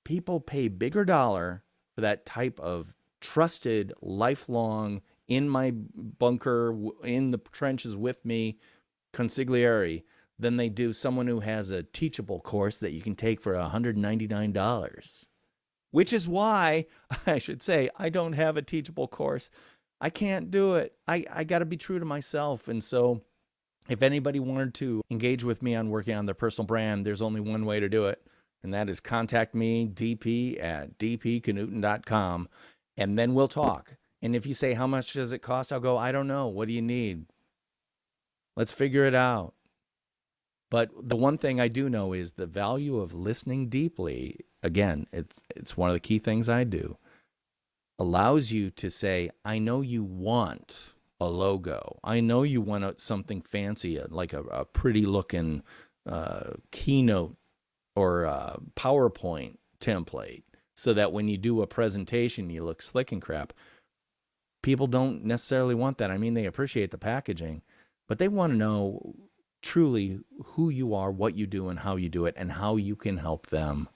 People pay bigger dollar for that type of trusted, lifelong, in my bunker, in the trenches with me, consigliere, than they do someone who has a teachable course that you can take for $199. which is why I should say I don't have a teachable course. I can't do it. I got to be true to myself. And so if anybody wanted to engage with me on working on their personal brand, there's only one way to do it. And that is contact me, dp@dpknudten.com, and then we'll talk. And if you say, how much does it cost? I'll go, I don't know. What do you need? Let's figure it out. But the one thing I do know is the value of listening deeply. Again, it's one of the key things I do. Allows you to say, I know you want a logo. I know you want something fancy, like a pretty looking keynote or PowerPoint template, so that when you do a presentation, you look slick and crap. People don't necessarily want that. I mean, they appreciate the packaging, but they want to know truly who you are, what you do, and how you do it, and how you can help them.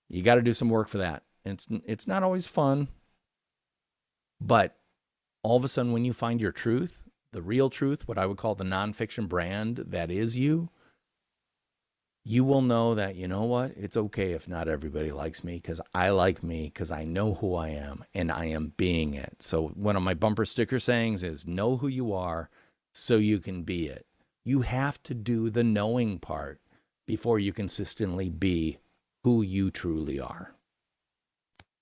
You got to do some work for that. It's not always fun, but all of a sudden when you find your truth, the real truth, what I would call the nonfiction brand that is you, you will know that, you know what, it's okay if not everybody likes me, because I like me, because I know who I am and I am being it. So one of my bumper sticker sayings is, know who you are so you can be it. You have to do the knowing part before you consistently be who you truly are.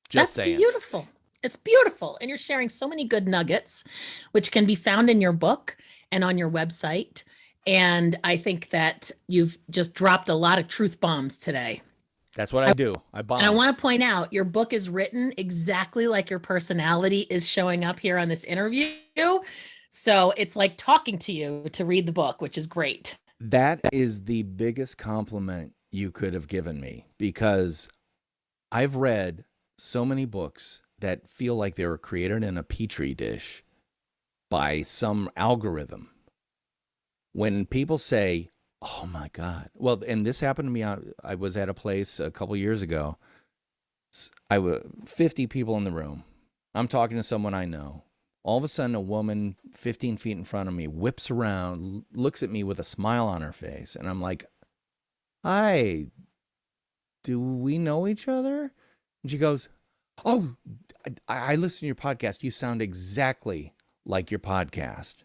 Just saying. That's beautiful. It's beautiful. And you're sharing so many good nuggets, which can be found in your book and on your website. And I think that you've just dropped a lot of truth bombs today. That's what I do. I bomb. And I want to point out, your book is written exactly like your personality is showing up here on this interview. So it's like talking to you to read the book, which is great. That is the biggest compliment you could have given me, because I've read so many books that feel like they were created in a petri dish by some algorithm. When people say, oh my God, well, and this happened to me. I was at a place a couple years ago. I was 50 people in the room. I'm talking to someone I know. All of a sudden, a woman 15 feet in front of me whips around, looks at me with a smile on her face. And I'm like, hi, do we know each other? And she goes, oh, I listen to your podcast. You sound exactly like your podcast.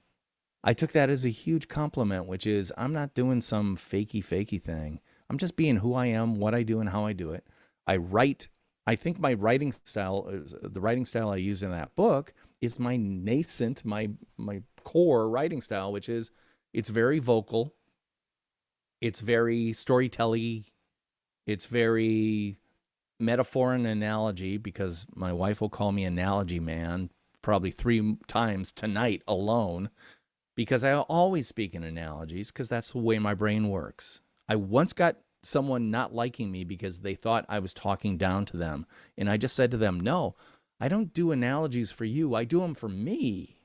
I took that as a huge compliment, which is, I'm not doing some fakey thing. I'm just being who I am, what I do, and how I do it. I write. I think my writing style, the writing style I use in that book, is my nascent, my core writing style, which is, it's very vocal. It's very storytelling. It's very metaphor and analogy, because my wife will call me analogy man probably 3 times tonight alone, because I always speak in analogies, because that's the way my brain works. I once got someone not liking me because they thought I was talking down to them. And I just said to them, no, I don't do analogies for you. I do them for me,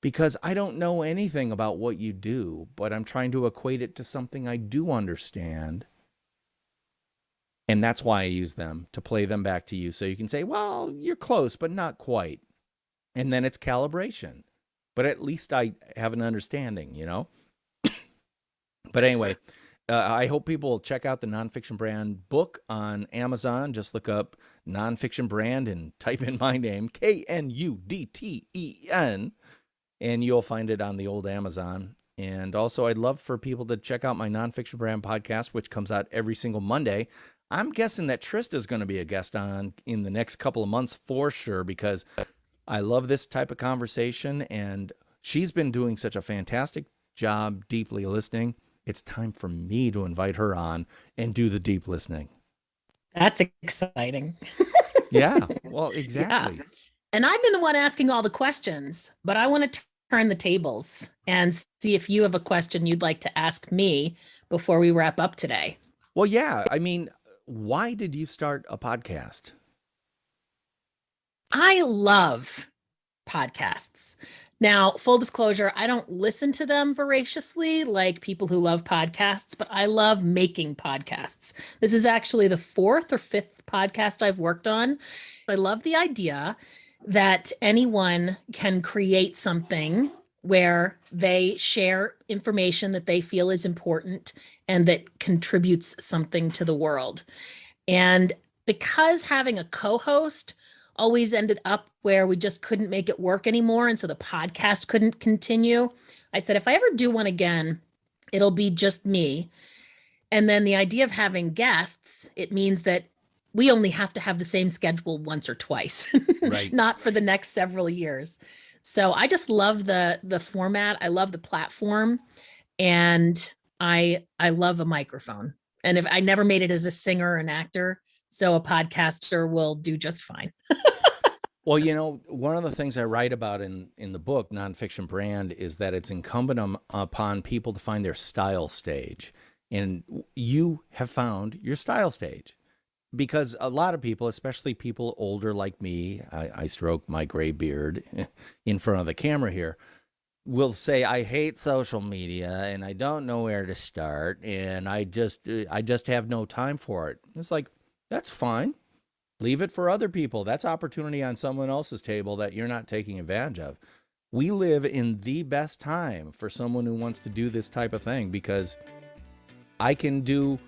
because I don't know anything about what you do, but I'm trying to equate it to something I do understand. And that's why I use them, to play them back to you, so you can say, well, you're close, but not quite. And then it's calibration. But at least I have an understanding, you know? But anyway, I hope people will check out the Nonfiction Brand book on Amazon. Just look up Nonfiction Brand and type in my name, Knudten, and you'll find it on the old Amazon. And also, I'd love for people to check out my Nonfiction Brand podcast, which comes out every single Monday. I'm guessing that Trista is going to be a guest on in the next couple of months for sure, because I love this type of conversation, and she's been doing such a fantastic job deeply listening. It's time for me to invite her on and do the deep listening. That's exciting. Yeah, well, exactly. Yeah. And I've been the one asking all the questions, but I want to turn the tables and see if you have a question you'd like to ask me before we wrap up today. Well, yeah. I mean, why did you start a podcast? I love podcasts. Now, full disclosure, I don't listen to them voraciously like people who love podcasts, but I love making podcasts. This is actually the 4th or 5th podcast I've worked on. I love the idea that anyone can create something where they share information that they feel is important and that contributes something to the world. And because having a co-host always ended up where we just couldn't make it work anymore, and so the podcast couldn't continue, I said, if I ever do one again, it'll be just me. And then the idea of having guests, it means that we only have to have the same schedule once or twice, Right. not for the next several years. So I just love the format. I love the platform, and I love a microphone. And if I never made it as a singer or an actor, so a podcaster will do just fine. Well, you know, one of the things I write about in the book, Nonfiction Brand, is that it's incumbent upon people to find their style stage. And you have found your style stage. Because a lot of people, especially people older like me, I stroke my gray beard in front of the camera here, will say, I hate social media and I don't know where to start and I just have no time for it. It's like, that's fine. Leave it for other people. That's opportunity on someone else's table that you're not taking advantage of. We live in the best time for someone who wants to do this type of thing, because I can do,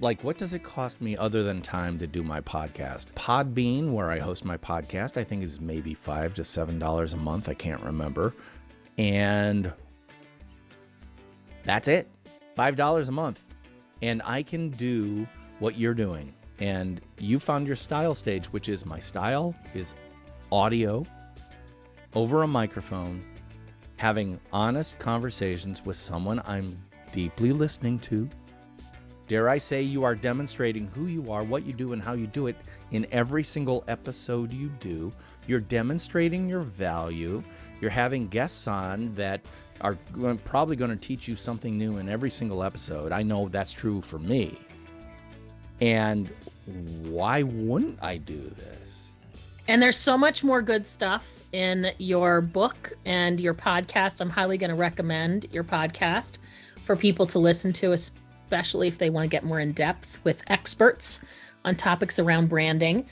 like, what does it cost me other than time to do my podcast? Podbean, where I host my podcast, I think is maybe $5 to $7 a month. I can't remember. And that's it. $5 a month. And I can do what you're doing. And you found your style stage, which is, my style is audio over a microphone, having honest conversations with someone I'm deeply listening to. Dare I say, you are demonstrating who you are, what you do, and how you do it in every single episode you do. You're demonstrating your value. You're having guests on that are probably going to teach you something new in every single episode. I know that's true for me. And why wouldn't I do this? And there's so much more good stuff in your book and your podcast. I'm highly going to recommend your podcast for people to listen to, especially if they want to get more in depth with experts on topics around branding.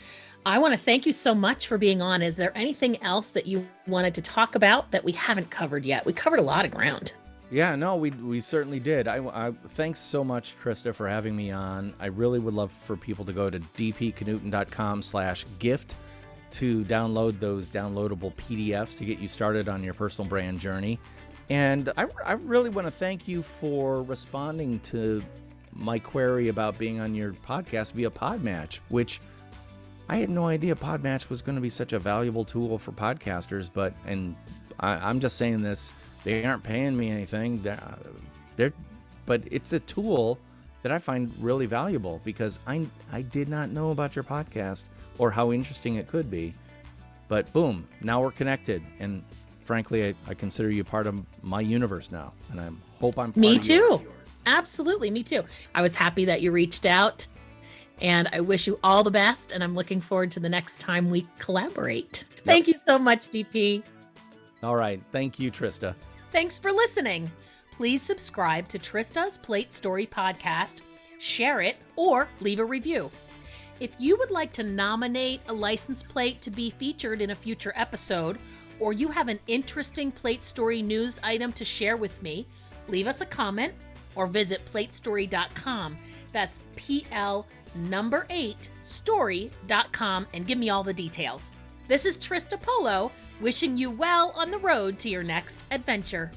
I want to thank you so much for being on. Is there anything else that you wanted to talk about that we haven't covered yet? We covered a lot of ground. Yeah, no, we certainly did. I thanks so much, Trista, for having me on. I really would love for people to go to dpknudten.com/gift to download those downloadable PDFs to get you started on your personal brand journey. And I really want to thank you for responding to my query about being on your podcast via Podmatch, which I had no idea Podmatch was going to be such a valuable tool for podcasters. But I'm just saying this. They aren't paying me anything. But it's a tool that I find really valuable, because I did not know about your podcast or how interesting it could be. But boom, now we're connected. And frankly, I consider you part of my universe now. And I hope I'm part Me of too. yours. Absolutely. Me too. I was happy that you reached out, and I wish you all the best. And I'm looking forward to the next time we collaborate. Yep. Thank you so much, DP. All right. Thank you, Trista. Thanks for listening. Please subscribe to Trista's Plate Story podcast, share it, or leave a review. If you would like to nominate a license plate to be featured in a future episode, or you have an interesting Plate Story news item to share with me, leave us a comment or visit platestory.com. That's PL8STORY.com, and give me all the details. This is Trista Polo, wishing you well on the road to your next adventure.